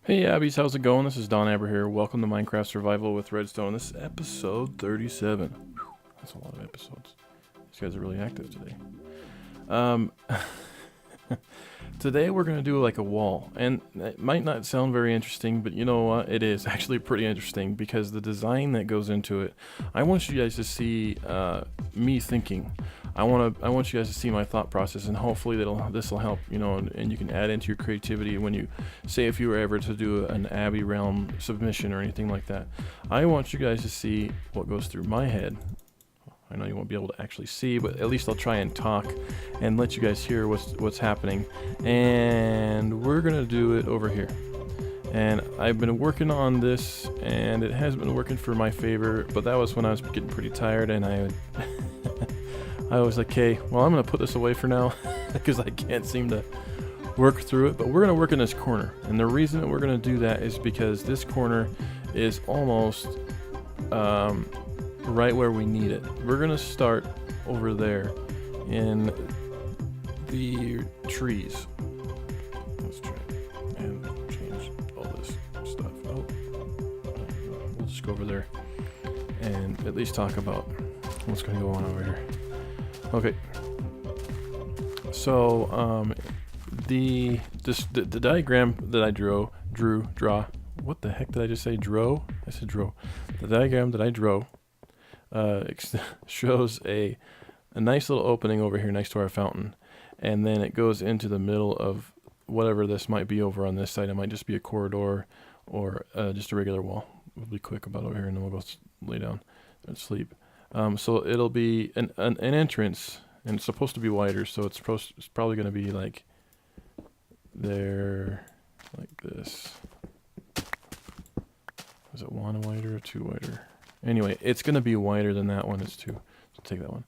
Hey Abbies, how's it going? This is donaber here. Welcome to Minecraft Survival with Redstone. This is episode 37. Whew, that's a lot of episodes. These guys are really active today. Um, Today we're going to do like a wall. And it might not sound very interesting, but you know what? It is actually pretty interesting because the design that goes into it, I want you guys to see me thinking. I want you guys to see my thought process, and hopefully this will help, you know, and you can add into your creativity when you say if you were ever to do an Abbey Realm submission or anything like that. I want you guys to see what goes through my head. I know you won't be able to actually see, but at least I'll try and talk and let you guys hear what's happening. And we're gonna do it over here. And I've been working on this, and it has been working for my favor, but that was when I was getting pretty tired, and I was like, okay, well, I'm going to put this away for now because I can't seem to work through it. But we're going to work in this corner. And the reason that we're going to do that is because this corner is almost right where we need it. We're going to start over there in the trees. Let's try and change all this stuff. Oh, we'll just go over there and at least talk about what's going to go on over here. Okay, so the diagram that I draw. What the heck did I just say? I said drew. The diagram that I drew shows a nice little opening over here next to our fountain, and then it goes into the middle of whatever this might be over on this side. It might just be a corridor or just a regular wall. We'll be quick about over here, and then we'll go lay down and sleep. So it'll be an entrance, and it's supposed to be wider, so it's probably going to be like there, like this. Is it one wider or two wider? Anyway, it's going to be wider than that one. It's two. So take that one.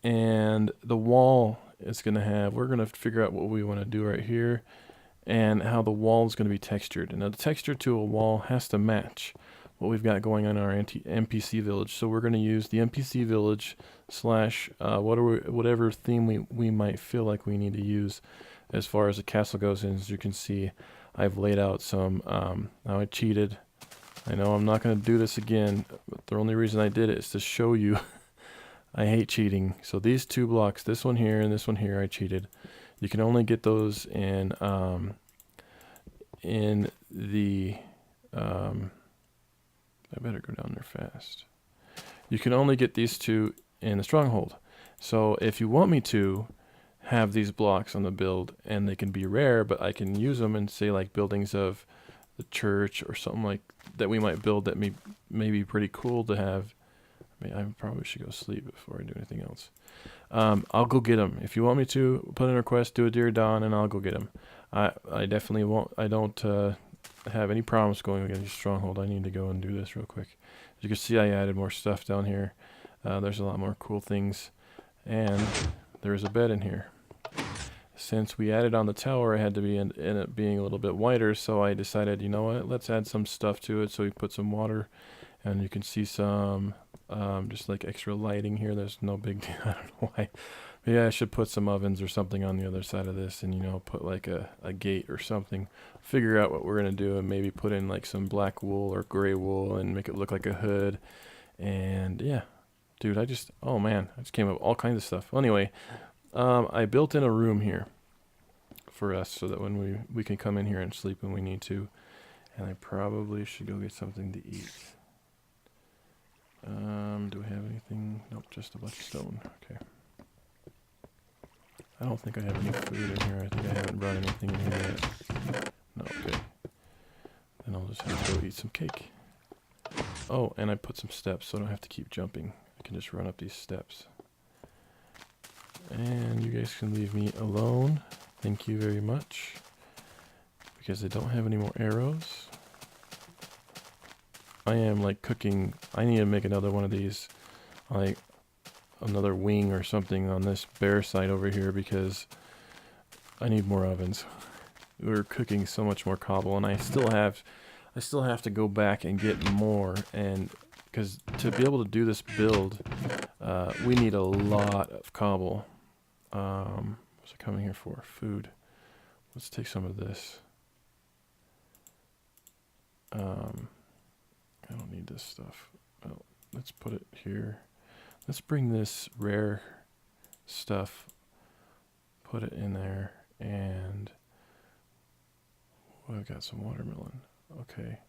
And the wall is going to have, we're going to figure out what we want to do right here and how the wall is going to be textured. And the texture to a wall has to match what we've got going on in our NPC village. So we're going to use the NPC village slash whatever theme we might feel like we need to use as far as the castle goes. And as you can see, I've laid out some, now I cheated. I know I'm not going to do this again, but the only reason I did it is to show you I hate cheating. So these two blocks, this one here and this one here, I cheated. You can only get those in the, I better go down there fast. You can only get these two in the stronghold. So if you want me to have these blocks on the build, and they can be rare, but I can use them in, say, like buildings of the church or something like that we might build that may be pretty cool to have. I mean, I probably should go sleep before I do anything else. I'll go get them. If you want me to, put in a request, do a Dear Dawn, and I'll go get them. I definitely won't. I don't have any problems going against stronghold. I need to go and do this real quick. As you can see, I added more stuff down here. There's a lot more cool things, and there's a bed in here. Since we added on the tower, it had to be end up being a little bit wider, so I decided, you know what, let's add some stuff to it. So we put some water, and you can see some just like extra lighting here. There's no big deal. I don't know why. Maybe I should put some ovens or something on the other side of this, and, you know, put like a gate or something. Figure out what we're going to do, and maybe put in like some black wool or gray wool and make it look like a hood. And yeah, dude, oh man, I just came up with all kinds of stuff. Well, anyway, I built in a room here for us so that when we can come in here and sleep when we need to. And I probably should go get something to eat. Do we have anything? Nope, just a bunch of stone. Okay. I don't think I have any food in here. I think I haven't brought anything in here yet. No, okay. Then I'll just have to go eat some cake. Oh, and I put some steps so I don't have to keep jumping. I can just run up these steps. And you guys can leave me alone. Thank you very much. Because I don't have any more arrows. I am like cooking. I need to make another one of these, like another wing or something on this bare side over here, because I need more ovens. We're cooking so much more cobble, and I still have to go back and get more, and because to be able to do this build, we need a lot of cobble. What's it coming here for? Food. Let's take some of this. I don't need this stuff. Well, let's put it here. Let's bring this rare stuff, put it in there, and I've got some watermelon. Okay.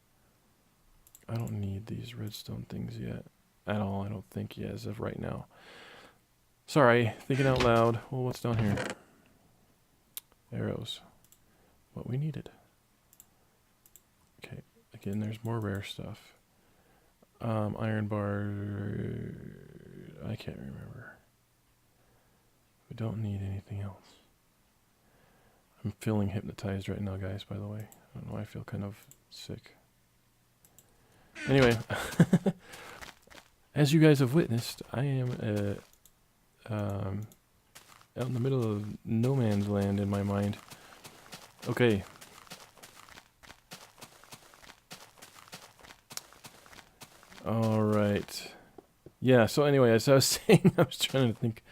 I don't need these redstone things yet. At all, I don't think yet, as of right now. Sorry, thinking out loud. Well, what's down here? Arrows. What we needed. Okay, again, there's more rare stuff. Iron bar. I can't remember. We don't need anything else. I'm feeling hypnotized right now, guys, by the way. I don't know, I feel kind of sick. Anyway, as you guys have witnessed, I am out in the middle of no man's land in my mind. Okay. Alright. Yeah, so anyway, as I was saying, I was trying to think.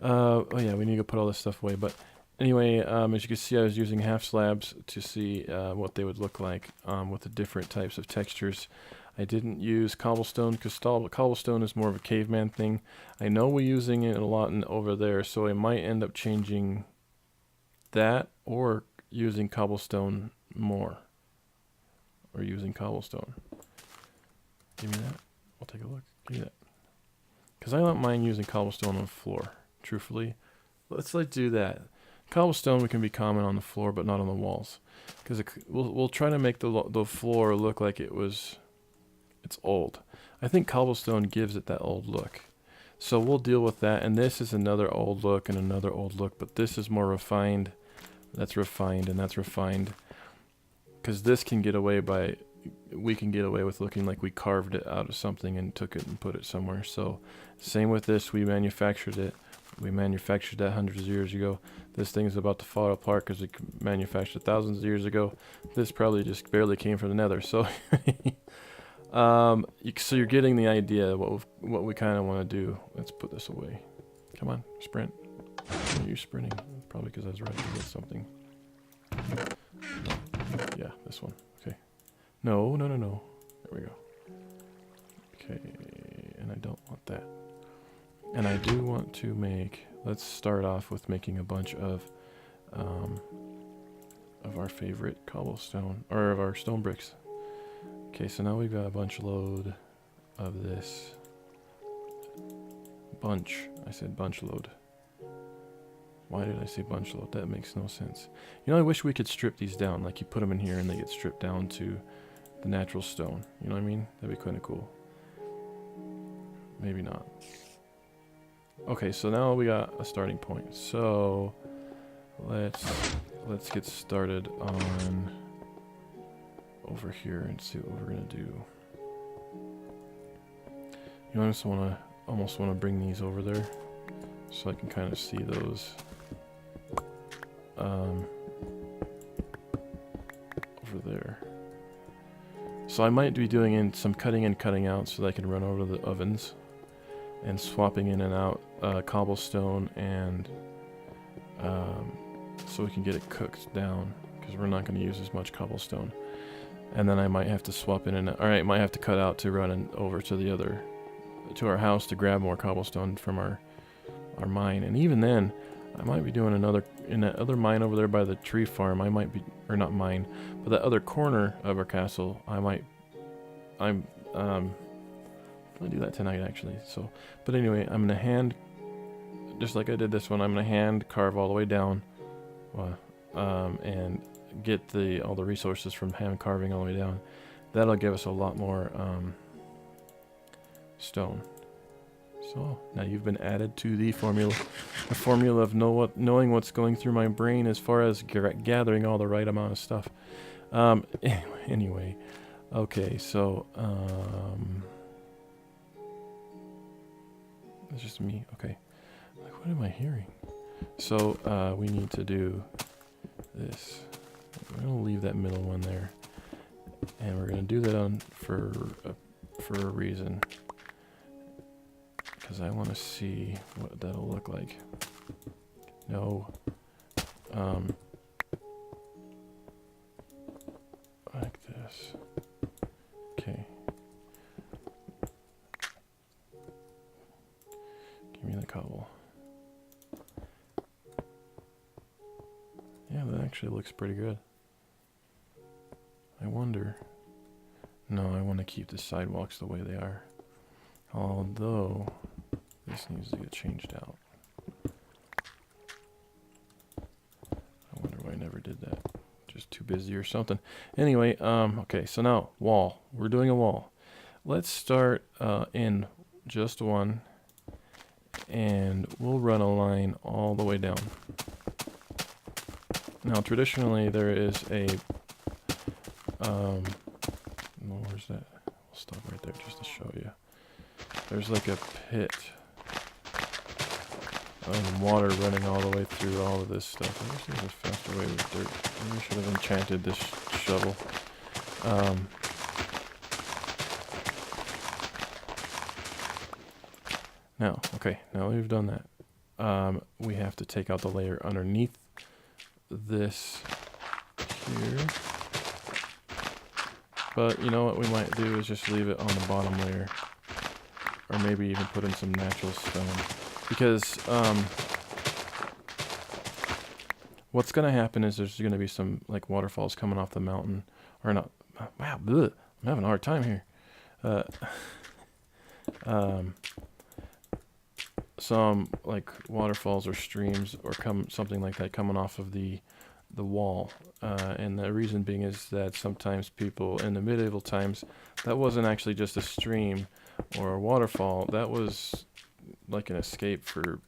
Oh yeah, we need to put all this stuff away. But anyway, as you can see, I was using half slabs to see what they would look like with the different types of textures. I didn't use cobblestone because cobblestone is more of a caveman thing. I know we're using it a lot over there, so I might end up changing that or using cobblestone more. Or using cobblestone. Give me that. I'll take a look. Give me that. Because I don't mind using cobblestone on the floor, truthfully. Let's do that. Cobblestone can be common on the floor, but not on the walls. Because we'll try to make the floor look like it's old. I think cobblestone gives it that old look. So we'll deal with that. And this is another old look and another old look, but this is more refined. That's refined and that's refined. Because this can get away by... we can get away with looking like we carved it out of something and took it and put it somewhere. So same with this, we manufactured it. We manufactured that hundreds of years ago. This thing is about to fall apart because it manufactured thousands of years ago. This probably just barely came from the nether. So so you're getting the idea of what we kind of want to do. Let's put this away. Come on, sprint. Why are you sprinting? Probably because I was ready to get something. Yeah, this one. Okay. No. There we go. Okay, and I don't want that. And I do want to make... let's start off with making a bunch of our favorite cobblestone, or of our stone bricks. Okay, so now we've got a bunch load of this. Bunch. I said bunch load. Why did I say bunch load? That makes no sense. You know, I wish we could strip these down. Like you put them in here and they get stripped down to the natural stone. You know what I mean? That'd be kind of cool. Maybe not. Okay, so now we got a starting point. So let's get started on over here and see what we're gonna do. You know, I just almost wanna bring these over there so I can kind of see those over there. So I might be doing some cutting and cutting out so that I can run over the ovens and swapping in and out cobblestone and so we can get it cooked down because we're not going to use as much cobblestone. And then I might have to swap in and out. Alright, might have to cut out to run over to our house to grab more cobblestone from our mine. And even then, I might be doing in that other mine over there by the tree farm. I might be, or not mine, but that other corner of our castle. I'm gonna do that tonight actually. So, but anyway, I'm gonna hand, just like I did this one, I'm gonna hand carve all the way down, and get all the resources from hand carving all the way down. That'll give us a lot more stone. So now you've been added to the formula of knowing what's going through my brain as far as gathering all the right amount of stuff. Anyway, okay, so it's just me. Okay, like what am I hearing? So we need to do this. We're gonna leave that middle one there, and we're gonna do that for a reason. Because I want to see what that'll look like. No. Like this. cobble. Yeah, that actually looks pretty good. I wonder... No, I want to keep the sidewalks the way they are. Although, this needs to get changed out. I wonder why I never did that. Just too busy or something. Anyway, okay, so now, wall. We're doing a wall. Let's start in just one, and we'll run a line all the way down. Now, traditionally, there is a... where's that? We'll stop right there just to show you. There's like a pit of water running all the way through all of this stuff. I wish there was a faster way with dirt. Maybe I should have enchanted this shovel. Now, okay, now that we've done that, we have to take out the layer underneath this here. But you know what we might do is just leave it on the bottom layer. Or maybe even put in some natural stone. Because what's going to happen is there's going to be some like waterfalls coming off the mountain. Or not. Wow, bleh, I'm having a hard time here. Some like waterfalls or streams or something like that coming off of the wall. And the reason being is that sometimes people in the medieval times, that wasn't actually just a stream or a waterfall. That was like an escape for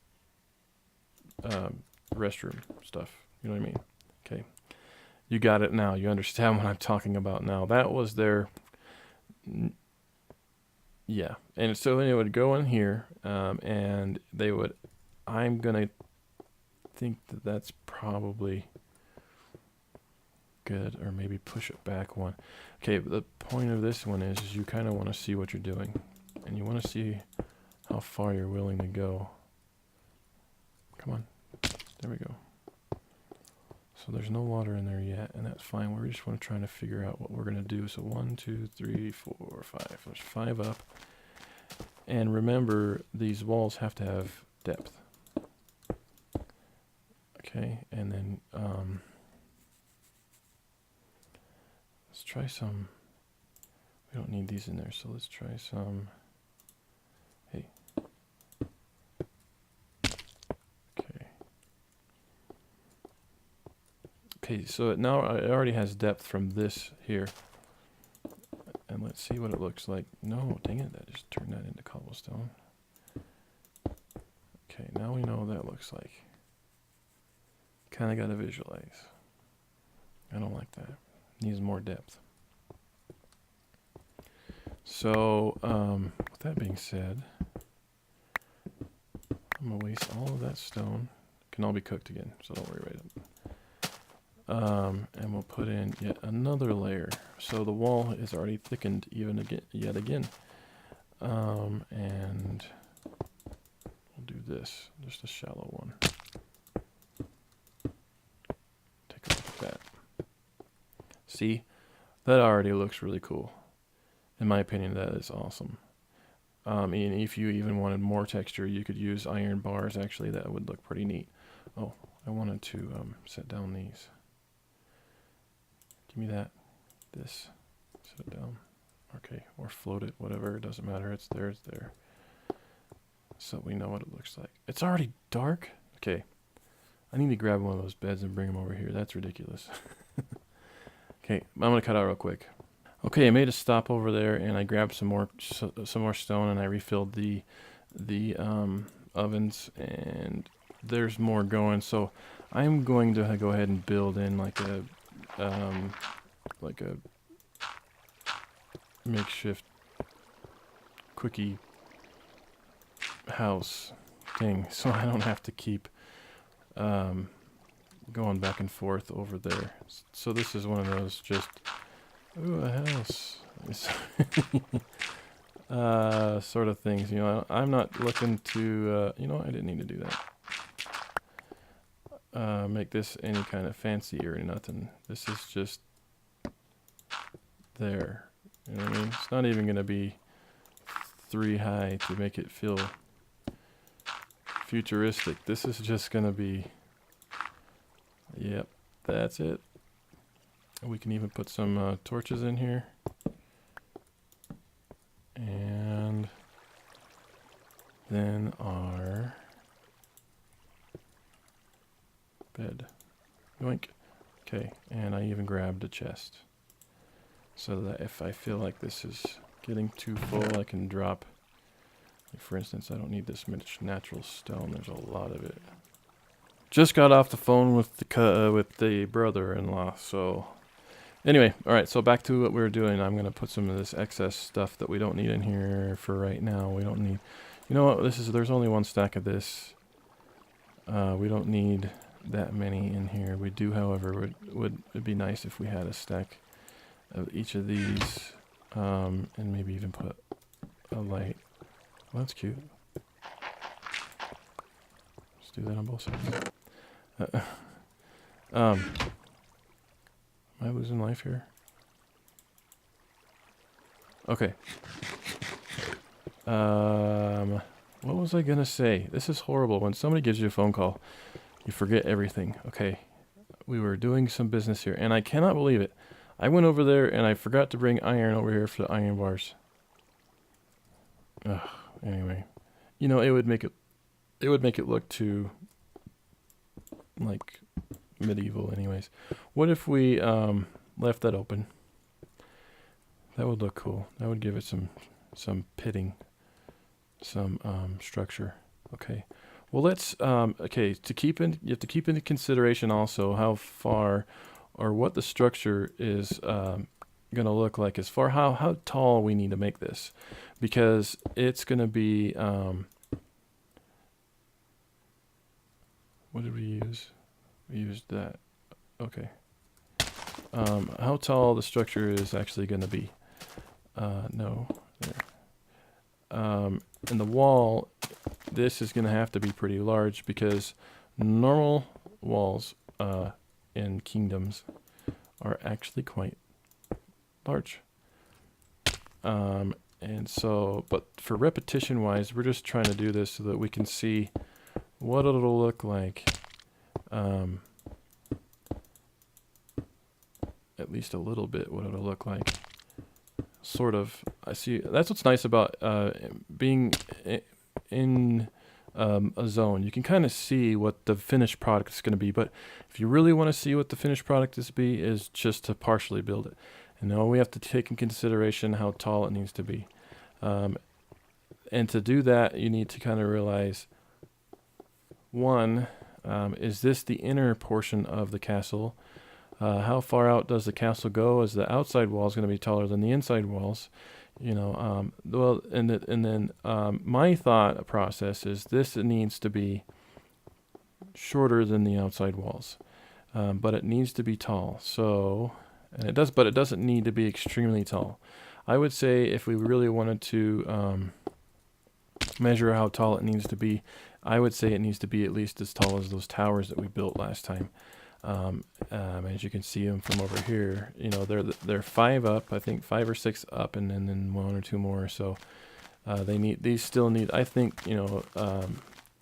restroom stuff. You know what I mean? Okay. You got it now. You understand what I'm talking about now. That was their... Yeah. And so they would go in here and they would... I'm going to think that that's probably... good, or maybe push it back one. Okay, but the point of this one is you kind of want to see what you're doing, and you want to see how far you're willing to go. Come on, there we go. So there's no water in there yet, and that's fine. We just want to try to figure out what we're going to do. So 1, 2, 3, 4, 5. There's 5 up. And remember, these walls have to have depth. Okay, and then let's try some. We don't need these in there, so let's try some. Hey. Okay. Okay, so it already has depth from this here. And let's see what it looks like. No, dang it, that just turned that into cobblestone. Okay, now we know what that looks like. Kind of got to visualize. I don't like that. Needs more depth. So, with that being said, I'm going to waste all of that stone. Can all be cooked again, so don't worry about it. And we'll put in yet another layer. So the wall is already thickened yet again. And we'll do this, just a shallow one. Take a look at that. See, that already looks really cool. In my opinion, that is awesome. And if you even wanted more texture, you could use iron bars. Actually, that would look pretty neat. Oh, I wanted to set down these. Give me that. This. Set it down. Okay, or float it, whatever. It doesn't matter. It's there. It's there. So we know what it looks like. It's already dark? Okay. I need to grab one of those beds and bring them over here. That's ridiculous. Okay, I'm going to cut out real quick. Okay, I made a stop over there, and I grabbed some more stone, and I refilled the ovens, and there's more going. So I'm going to go ahead and build in like a makeshift quickie house thing, so I don't have to keep going back and forth over there. So this is one of those just, ooh, a house sort of things. You know, I'm not looking to, you know, I didn't need to do that. Make this any kind of fancy or nothing. This is just there. You know what I mean? It's not even going to be 3 high to make it feel futuristic. This is just gonna be, yep, that's it. We can even put some torches in here. And then our bed. Yoink. Okay, and I even grabbed a chest. So that if I feel like this is getting too full, I can drop. Like for instance, I don't need this much natural stone. There's a lot of it. Just got off the phone with the brother-in-law, so... Anyway, alright, so back to what we were doing. I'm going to put some of this excess stuff that we don't need in here for right now. We don't need... You know what? There's only one stack of this. We don't need that many in here. We do, however, it'd be nice if we had a stack of each of these. And maybe even put a light. Well, that's cute. Let's do that on both sides. Am I losing life here? Okay. What was I gonna say? This is horrible. When somebody gives you a phone call, you forget everything. Okay. We were doing some business here, and I cannot believe it. I went over there and I forgot to bring iron over here for the iron bars. Ugh, anyway. You know, it would make it look too like medieval anyways. What if we left that open? That would look cool. That would give it some pitting, some structure. Okay. Well, let's okay, you have to keep into consideration also how far or what the structure is going to look like as far how tall we need to make this, because it's going to be what did we use? We used that. Okay. How tall the structure is actually going to be. No. There. And the wall, this is going to have to be pretty large because normal walls in kingdoms are actually quite large. And so, but for repetition wise, we're just trying to do this so that we can see what it'll look like. At least a little bit what it'll look like. Sort of. I see. That's what's nice about being in a zone. You can kind of see what the finished product is going to be. But if you really want to see what the finished product is just to partially build it. And now we have to take in consideration how tall it needs to be. And to do that, you need to kind of realize, one, is this the inner portion of the castle? How far out does the castle go? Is the outside wall is going to be taller than the inside walls? You know, well, and then my thought process is this needs to be shorter than the outside walls, but it needs to be tall. So, and it does, but it doesn't need to be extremely tall. I would say if we really wanted to measure how tall it needs to be, I would say it needs to be at least as tall as those towers that we built last time. As you can see them from over here, you know, they're 5 up, I think 5 or 6 up, and then 1 or 2 more. So these still need, I think, you know,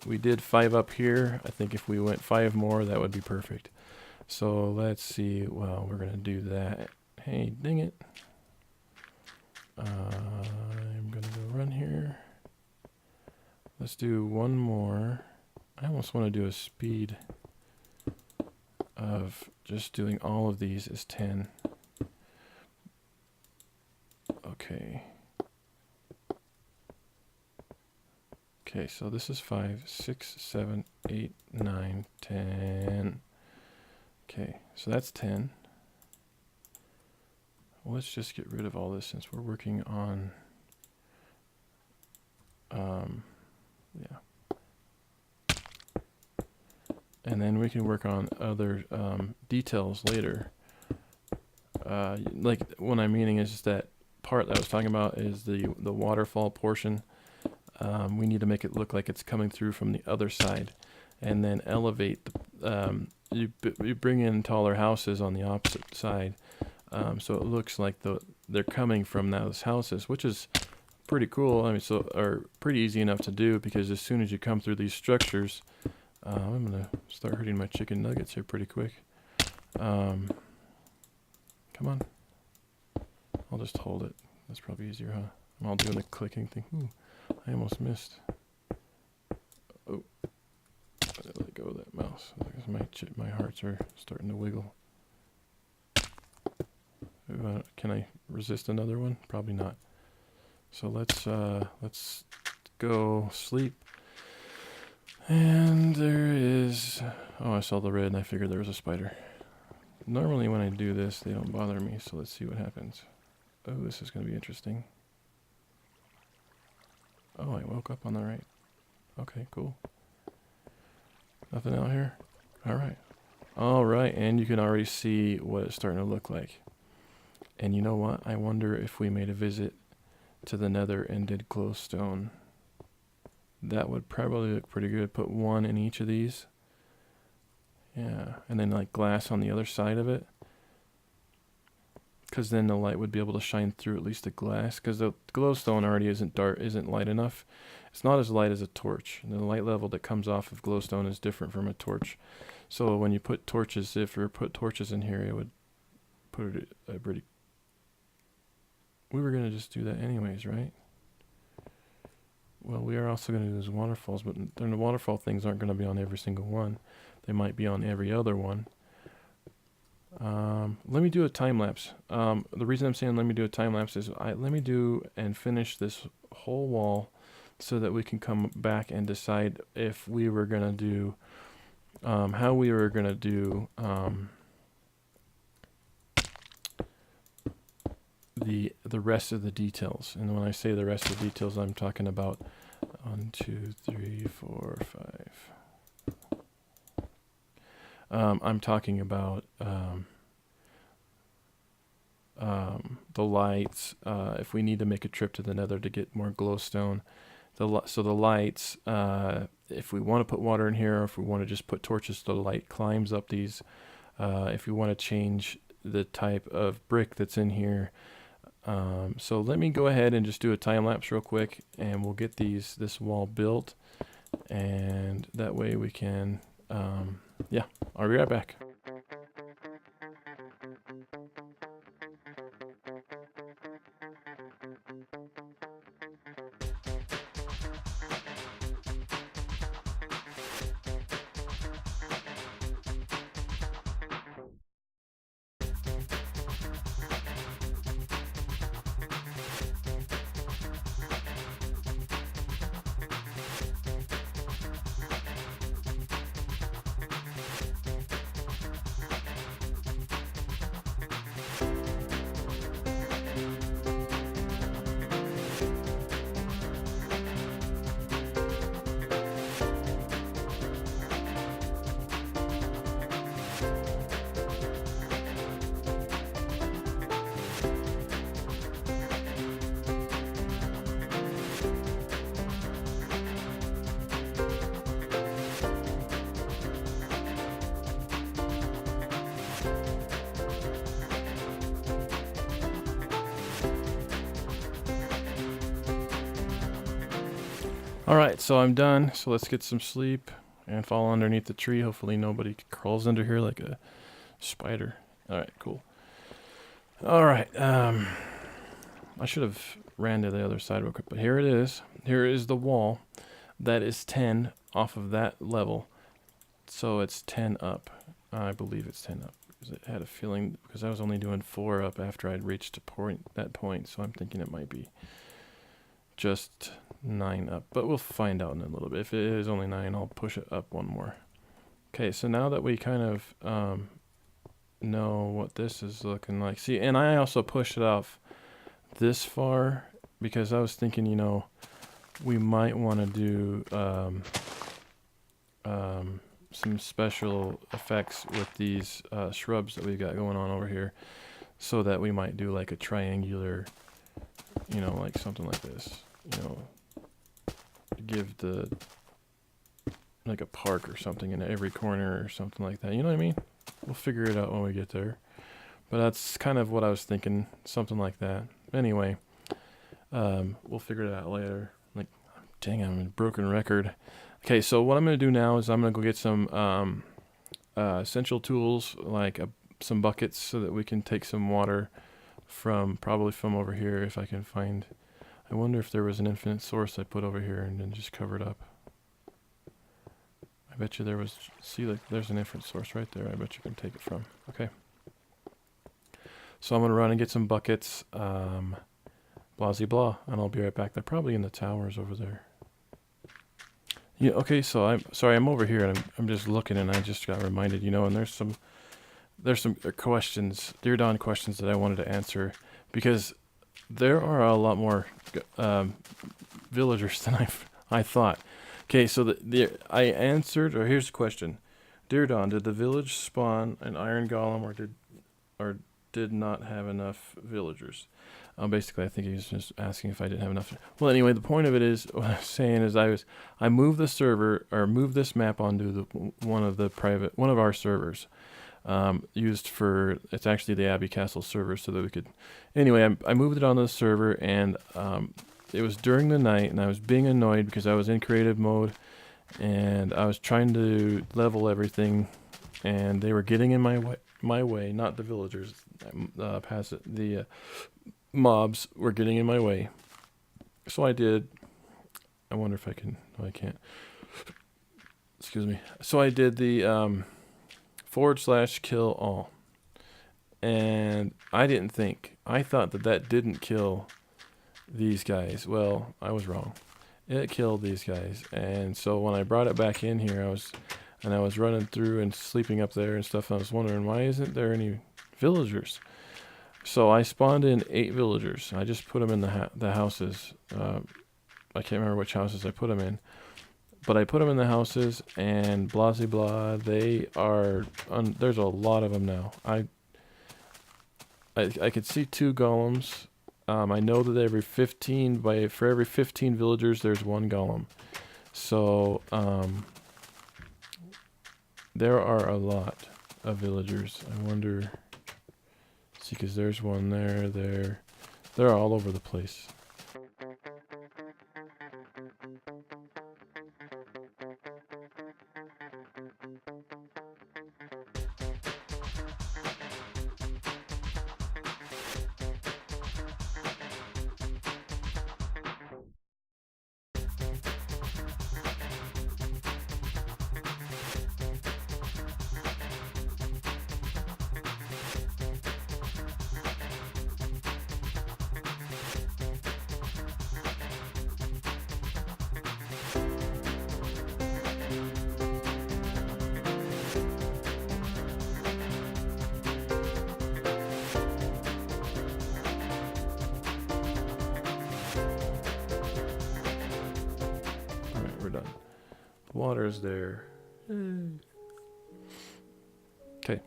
we did 5 up here. I think if we went 5 more, that would be perfect. So let's see. Well, we're gonna do that. Hey, dang it! I'm gonna go run here. Let's do 1 more. I almost want to do a speed of just doing all of these is 10. Okay. Okay, so this is 5, 6, 7, 8, 9, 10. Okay, so that's 10. Well, let's just get rid of all this since we're working on, yeah. And then we can work on other details later. Like what I'm meaning is just that part that I was talking about is the waterfall portion. We need to make it look like it's coming through from the other side, and then elevate. You bring in taller houses on the opposite side, so it looks like they're coming from those houses, which is pretty cool. I mean, so are pretty easy enough to do, because as soon as you come through these structures, I'm gonna start hurting my chicken nuggets here pretty quick. Come on. I'll just hold it. That's probably easier, huh? I'm all doing the clicking thing. Ooh, I almost missed. Oh, I let go of that mouse. My hearts are starting to wiggle. Can I resist another one? Probably not. So let's go sleep. And there is, oh, I saw the red and I figured there was a spider. Normally when I do this, they don't bother me, so let's see what happens. Oh, this is going to be interesting. Oh, I woke up on the right. Okay, cool. Nothing out here? Alright. Alright, and you can already see what it's starting to look like. And you know what? I wonder if we made a visit to the nether and did glowstone. That would probably look pretty good. Put one in each of these. Yeah, and then like glass on the other side of it. Because then the light would be able to shine through at least the glass. Because the glowstone already isn't dark, isn't light enough. It's not as light as a torch. And the light level that comes off of glowstone is different from a torch. So when you put torches, if you put torches in here, it would put it a pretty... We were going to just do that anyways, right? Well, we are also going to do those waterfalls, but the waterfall things aren't going to be on every single one. They might be on every other one. Let me do a time lapse. The reason I'm saying let me do a time lapse is let me do and finish this whole wall so that we can come back and decide if we were going to do, how we were going to do the rest of the details. And when I say the rest of the details, I'm talking about 1, 2, 3, 4, 5. I'm talking about the lights. If we need to make a trip to the nether to get more glowstone, so the lights. If we want to put water in here, or if we want to just put torches so the light climbs up these. If we want to change the type of brick that's in here. So let me go ahead and just do a time lapse real quick, and we'll get this wall built, and that way we can. Yeah, I'll be right back. Alright, so I'm done. So let's get some sleep and fall underneath the tree. Hopefully nobody crawls under here like a spider. Alright, cool. Alright, I should have ran to the other side real quick, but here it is. Here is the wall. That is 10 off of that level. So it's 10 up. I believe it's 10 up. Because I had a feeling, because I was only doing 4 up after I'd reached that point. So I'm thinking it might be just 9 up, but we'll find out in a little bit. If it is only 9, I'll push it up 1 more. Okay, so now that we kind of know what this is looking like. See, and I also pushed it off this far because I was thinking, you know, we might want to do some special effects with these shrubs that we've got going on over here, so that we might do like a triangular, you know, like something like this, you know, give the, like a park or something in every corner or something like that, you know what I mean? We'll figure it out when we get there, but that's kind of what I was thinking, something like that. Anyway, We'll figure it out later. Like, dang, I'm a broken record. Okay, so what I'm going to do now is I'm going to go get some essential tools, like some buckets, so that we can take some water probably from over here if I can find. I wonder if there was an infinite source I put over here and then just covered up. I bet you there was. See, like, there's an infinite source right there. I bet you can take it from. Okay. So I'm going to run and get some buckets. Blah, blah, and I'll be right back. They're probably in the towers over there. Yeah, okay, so I'm over here and I'm just looking, and I just got reminded, and there's some questions, Dear Dawn questions, that I wanted to answer, because there are a lot more villagers than I thought. Okay, so I answered, or here's the question. Dear Dawn, did the village spawn an iron golem, or did not have enough villagers? Basically, I think he was just asking if I didn't have enough. Well, anyway, the point of it is, what I was saying is, I moved the server, or moved this map onto one of our servers, used for, it's actually the Abbey Castle server, so that we could, anyway, I moved it on the server, and it was during the night, and I was being annoyed because I was in creative mode, and I was trying to level everything, and they were getting in my way, not the villagers, the mobs were getting in my way. So I did, I wonder if I can, no, I can't. Excuse me. So I did the /kill all. And I thought that didn't kill these guys. Well, I was wrong. It killed these guys. And so when I brought it back in here, I was running through and sleeping up there and stuff. And I was wondering, why isn't there any villagers? So I spawned in 8 villagers. I just put them in the houses. I can't remember which houses I put them in, but I put them in the houses, and blah blah. They are. There's a lot of them now. I could see 2 golems. I know that for every 15 villagers, there's 1 golem. So there are a lot of villagers. I wonder. See, because there's one there. They're all over the place. Done. The water is there. Okay.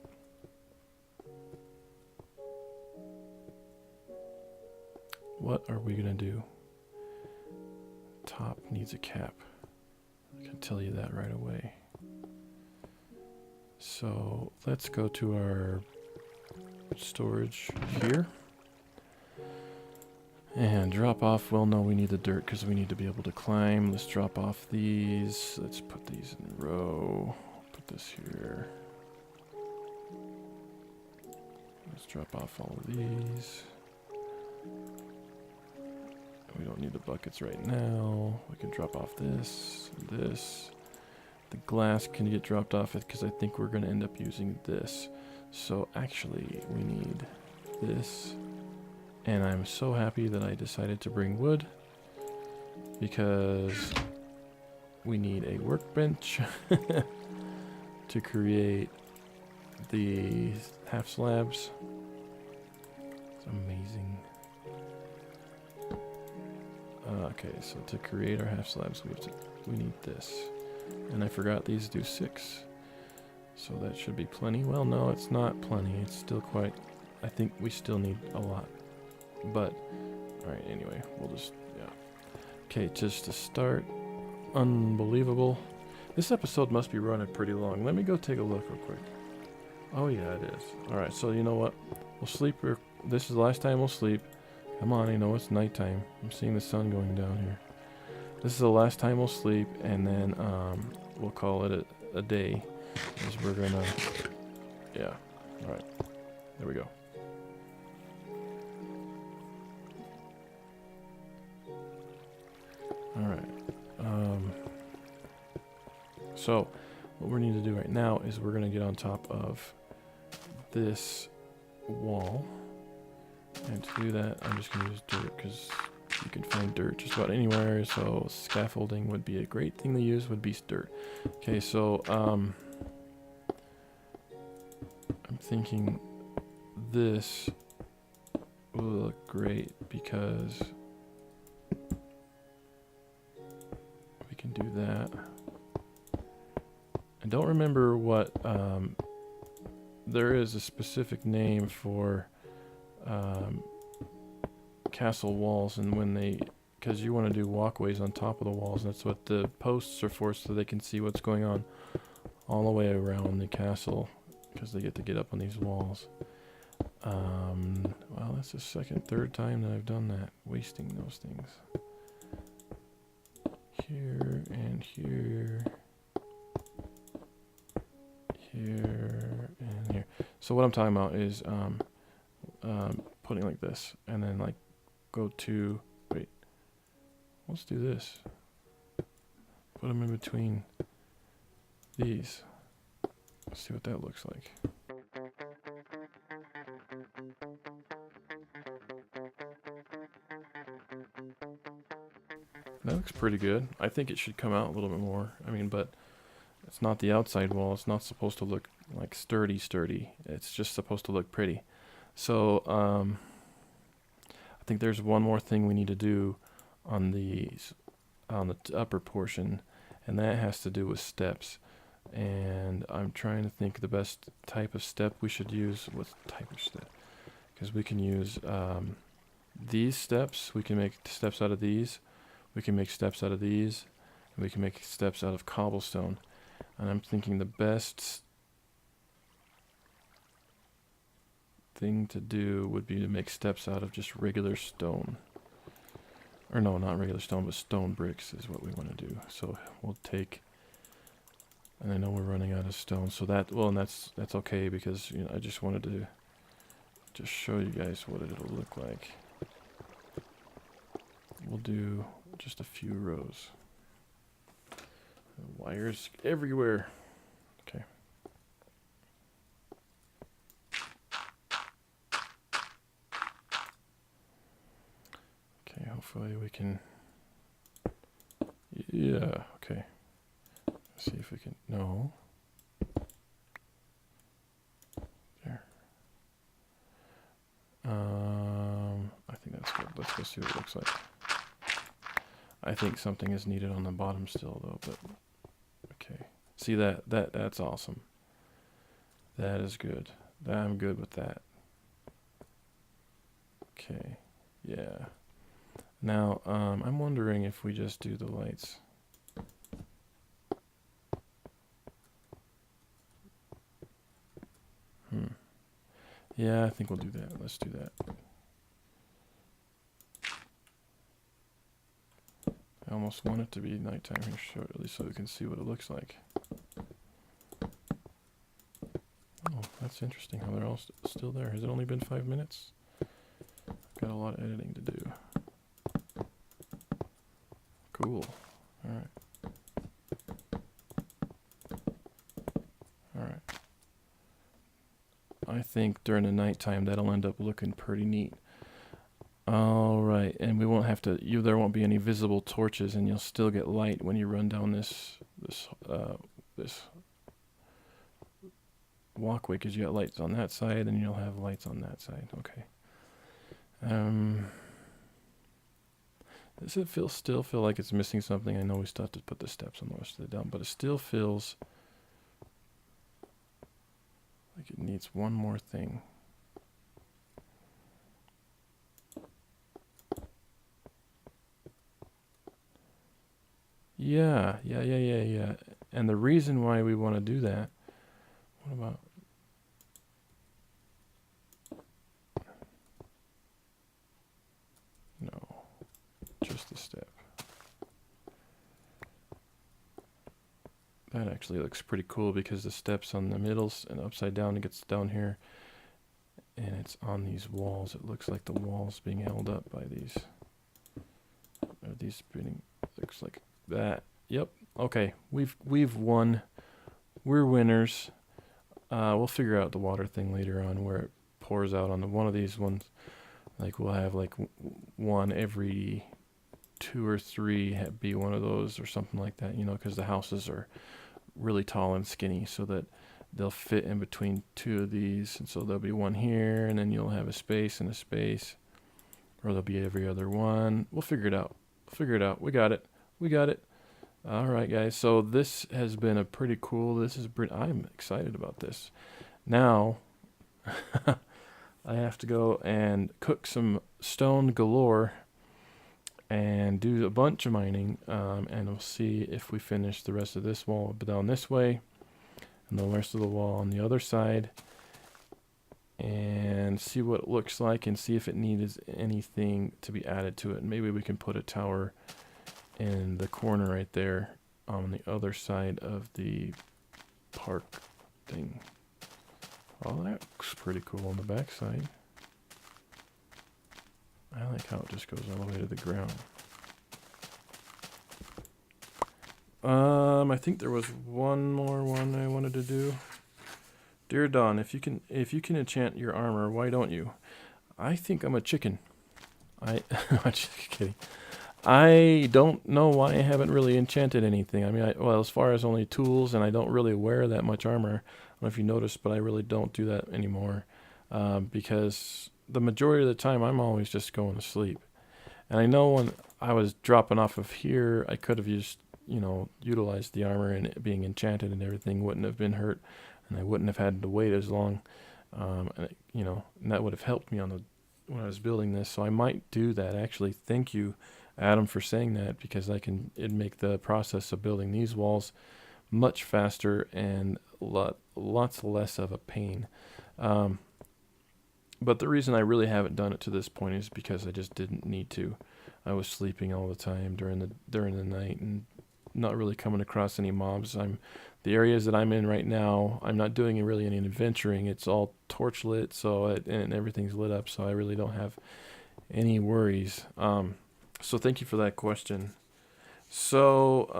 What are we gonna do? Top needs a cap. I can tell you that right away. So let's go to our storage here. And drop off, well, no, we need the dirt because we need to be able to climb. Let's drop off these. Let's put these in a row. Put this here. Let's drop off all of these. We don't need the buckets right now. We can drop off this, this. The glass can get dropped off because I think we're going to end up using this. So actually, we need this. And I'm so happy that I decided to bring wood, because we need a workbench to create the half slabs. It's amazing. Okay, so to create our half slabs, we need this. And I forgot these do 6. So that should be plenty. Well, no, it's not plenty. It's still quite, I think we still need a lot. But, alright, anyway, we'll just, yeah. Okay, just to start, unbelievable. This episode must be running pretty long. Let me go take a look real quick. Oh yeah, it is. Alright, so you know what? We'll sleep, this is the last time we'll sleep, Come on, I know it's nighttime. I'm seeing the sun going down here. This is the last time we'll sleep, and then we'll call it a day. Because we're gonna, yeah. All right, there we go. All right. So what we need to do right now is we're gonna get on top of this wall, and to do that, I'm just gonna use dirt because you can find dirt just about anywhere. So scaffolding would be a great thing to use. Would be dirt. Okay, so I'm thinking this will look great because we can do that. I don't remember what there is a specific name for castle walls, and when they, because you want to do walkways on top of the walls, and that's what the posts are for, so they can see what's going on all the way around the castle, because they get up on these walls. Well, that's the third time that I've done that, wasting those things. Here and here. Here and here. So what I'm talking about is putting like this, and then like go to, wait, let's do this. Put them in between these. Let's see what that looks like. That looks pretty good. I think it should come out a little bit more. I mean, but it's not the outside wall. It's not supposed to look like sturdy. It's just supposed to look pretty. So I think there's one more thing we need to do on these, on the upper portion, and that has to do with steps. And I'm trying to think the best type of step we should use. What type of step? Because we can use these steps. We can make steps out of these. We can make steps out of these. And we can make steps out of cobblestone. And I'm thinking the best thing to do would be to make steps out of just regular stone. Or no, not regular stone, but stone bricks is what we want to do. So we'll take, and I know we're running out of stone, so that, well, and that's okay, because, you know, I just wanted to just show you guys what it'll look like. We'll do just a few rows. Wires everywhere. Okay. Okay, hopefully we can, yeah, okay. Let's see if we can, no. There. I think that's good. Let's go see what it looks like. I think something is needed on the bottom still though, but okay. See that's awesome. That is good. I'm good with that. Okay. Yeah. Now, I'm wondering if we just do the lights. Yeah, I think we'll do that. Let's do that. I almost want it to be nighttime here, short, at least so we can see what it looks like. Oh, that's interesting how they're all still there. Has it only been 5 minutes? I've got a lot of editing to do. Cool. Alright. Alright. I think during the nighttime that'll end up looking pretty neat. Alright, and we won't have to, there won't be any visible torches, and you'll still get light when you run down this walkway, because you got lights on that side and you'll have lights on that side. Okay. Does it still feel like it's missing something? I know we still have to put the steps on the rest of it down, but it still feels like it needs one more thing. Yeah. And the reason why we want to do that, what about, just the step. That actually looks pretty cool because the steps on the middles and upside down, it gets down here and it's on these walls. It looks like the walls being held up by these, or these spinning. Looks like that. Yep. Okay, we've won. We're winners. We'll figure out the water thing later on where it pours out on one of these ones. Like we'll have like one every 2 or 3 be one of those or something like that, you know, because the houses are really tall and skinny, so that they'll fit in between 2 of these, and so there'll be one here, and then you'll have a space and a space, or there'll be every other one. We'll figure it out. We got it. All right, guys. So this has been a pretty cool. I'm excited about this. Now I have to go and cook some stone galore and do a bunch of mining, and we'll see if we finish the rest of this wall down this way and the rest of the wall on the other side, and see what it looks like and see if it needs anything to be added to it. Maybe we can put a tower in the corner right there on the other side of the park thing. Oh, that looks pretty cool on the back side. I like how it just goes all the way to the ground. I think there was one more one I wanted to do. Dear Dawn, if you can enchant your armor, why don't you? I think I'm a chicken. I'm just kidding. I don't know why I haven't really enchanted anything. I mean, well, as far as only tools, and I don't really wear that much armor. I don't know if you noticed, but I really don't do that anymore, because the majority of the time I'm always just going to sleep. And I know when I was dropping off of here, I could have used, utilized the armor, and it being enchanted and everything wouldn't have been hurt, and I wouldn't have had to wait as long, and that would have helped me when I was building this. So I might do that. Actually, thank you, Adam, for saying that, because it'd make the process of building these walls much faster and lots less of a pain. But the reason I really haven't done it to this point is because I just didn't need to. I was sleeping all the time during the night and not really coming across any mobs. The areas that I'm in right now, I'm not doing really any adventuring. It's all torch lit, and everything's lit up, so I really don't have any worries. So thank you for that question. So,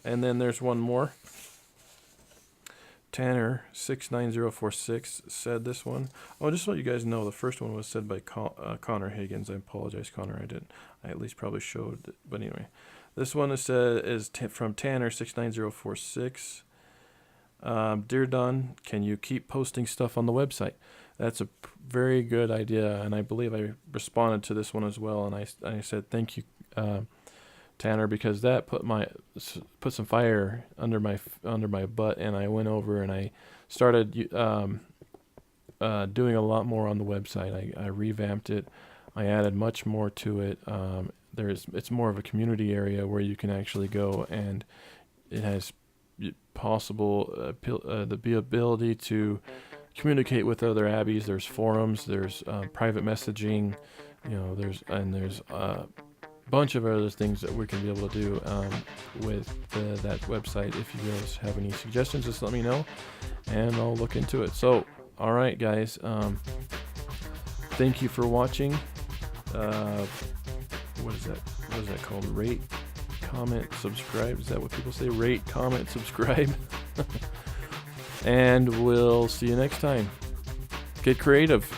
and then there's one more. Tanner 69046 said this one. Oh, just to let you guys know, the first one was said by Connor Higgins. I apologize, Connor. I at least probably showed it. But anyway, this one is from Tanner 69046. Dear Don, can you keep posting stuff on the website? That's a very good idea, and I believe I responded to this one as well. And I said thank you, Tanner, because that put some fire under my butt, and I went over and I started doing a lot more on the website. I revamped it. I added much more to it. It's more of a community area where you can actually go, and it has the ability to communicate with other abbies. There's forums. There's private messaging. There's a bunch of other things that we can be able to do with that website. If you guys have any suggestions, just let me know, and I'll look into it. So, all right, guys. Thank you for watching. What is that called? Rate, comment, subscribe. Is that what people say? Rate, comment, subscribe. And we'll see you next time. Get creative.